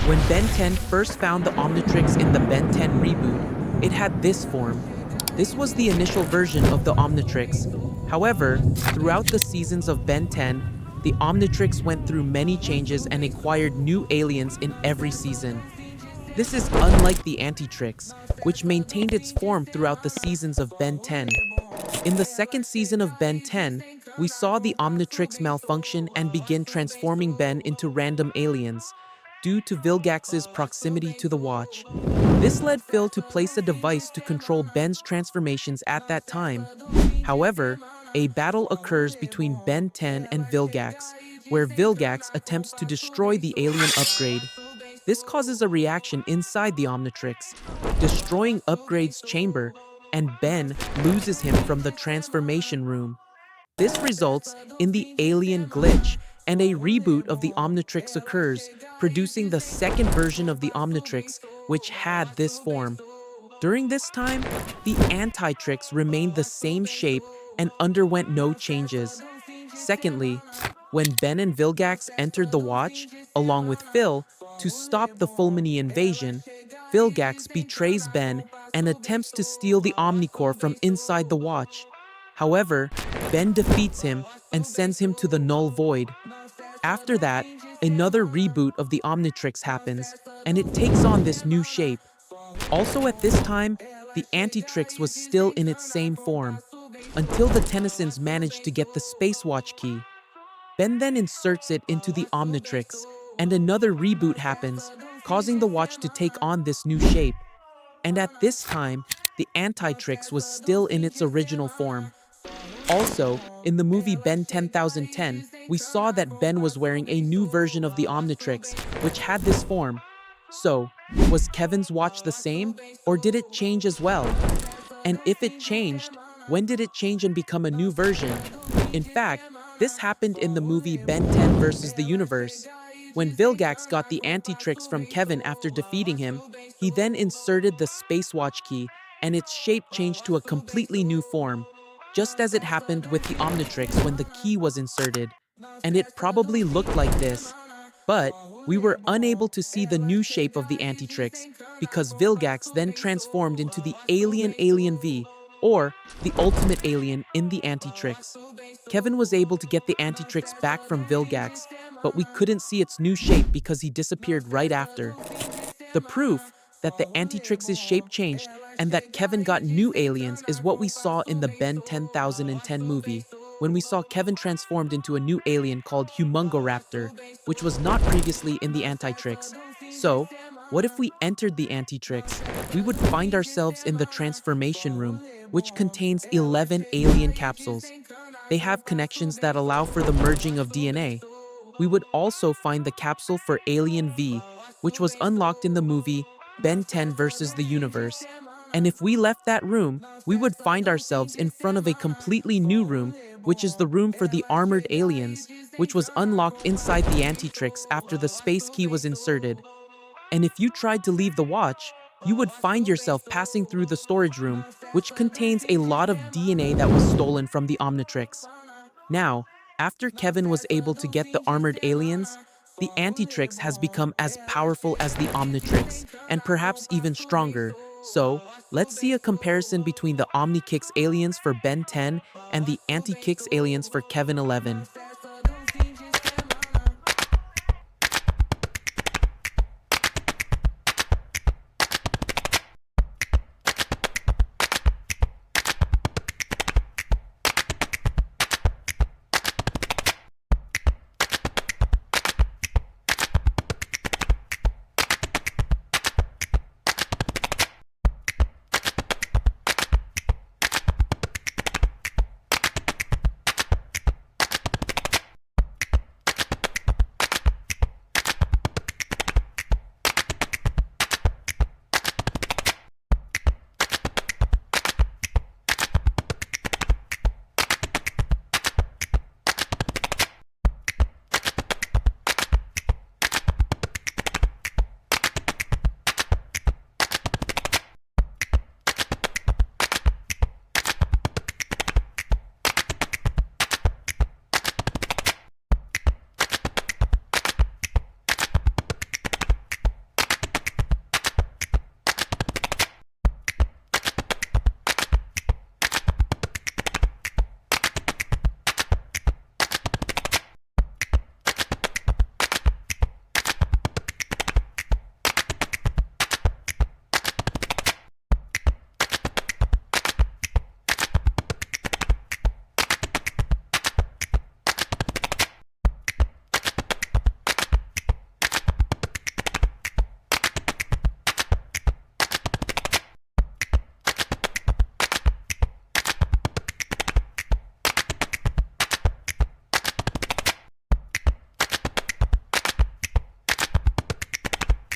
When Ben 10 first found the Omnitrix in the Ben 10 reboot, it had this form. This was the initial version of the Omnitrix. However, throughout the seasons of Ben 10, the Omnitrix went through many changes and acquired new aliens in every season. This is unlike the Antitrix, which maintained its form throughout the seasons of Ben 10. In the second season of Ben 10, we saw the Omnitrix malfunction and begin transforming Ben into random aliens, due to Vilgax's proximity to the Watch. This led Phil to place a device to control Ben's transformations at that time. However, a battle occurs between Ben 10 and Vilgax, where Vilgax attempts to destroy the alien upgrade. This causes a reaction inside the Omnitrix, destroying Upgrade's chamber, and Ben loses him from the transformation room. This results in the alien glitch, and a reboot of the Omnitrix occurs, producing the second version of the Omnitrix, which had this form. During this time, the Antitrix remained the same shape and underwent no changes. Secondly, when Ben and Vilgax entered the Watch, along with Phil, to stop the Fulmini invasion, Vilgax betrays Ben and attempts to steal the Omnicore from inside the Watch. However, Ben defeats him and sends him to the Null Void. After that, another reboot of the Omnitrix happens, and it takes on this new shape. Also at this time, the Antitrix was still in its same form, until the Tennysons managed to get the Space Watch key. Ben then inserts it into the Omnitrix, and another reboot happens, causing the Watch to take on this new shape. And at this time, the Antitrix was still in its original form. Also, in the movie Ben 10,010, we saw that Ben was wearing a new version of the Omnitrix, which had this form. So, was Kevin's watch the same, or did it change as well? And if it changed, when did it change and become a new version? In fact, this happened in the movie Ben 10 vs. the Universe. When Vilgax got the Antitrix from Kevin after defeating him, he then inserted the Space Watch key, and its shape changed to a completely new form, just as it happened with the Omnitrix when the key was inserted. And it probably looked like this. But we were unable to see the new shape of the Antitrix because Vilgax then transformed into the Alien V, or the ultimate alien in the Antitrix. Kevin was able to get the Antitrix back from Vilgax, but we couldn't see its new shape because he disappeared right after. The proof that the Antitrix's shape changed and that Kevin got new aliens is what we saw in the Ben 10,010 movie, when we saw Kevin transformed into a new alien called Humongoraptor, which was not previously in the Antitrix. So, what if we entered the Antitrix? We would find ourselves in the transformation room, which contains 11 alien capsules. They have connections that allow for the merging of DNA. We would also find the capsule for Alien V, which was unlocked in the movie Ben 10 vs. the Universe. And if we left that room, we would find ourselves in front of a completely new room, which is the room for the armored aliens, which was unlocked inside the Antitrix after the space key was inserted. And if you tried to leave the watch, you would find yourself passing through the storage room, which contains a lot of DNA that was stolen from the Omnitrix. Now, after Kevin was able to get the armored aliens, the Antitrix has become as powerful as the Omnitrix, and perhaps even stronger. So, let's see a comparison between the Omnikix aliens for Ben 10 and the Antikix aliens for Kevin 11.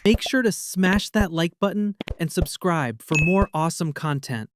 Make sure to smash that like button and subscribe for more awesome content.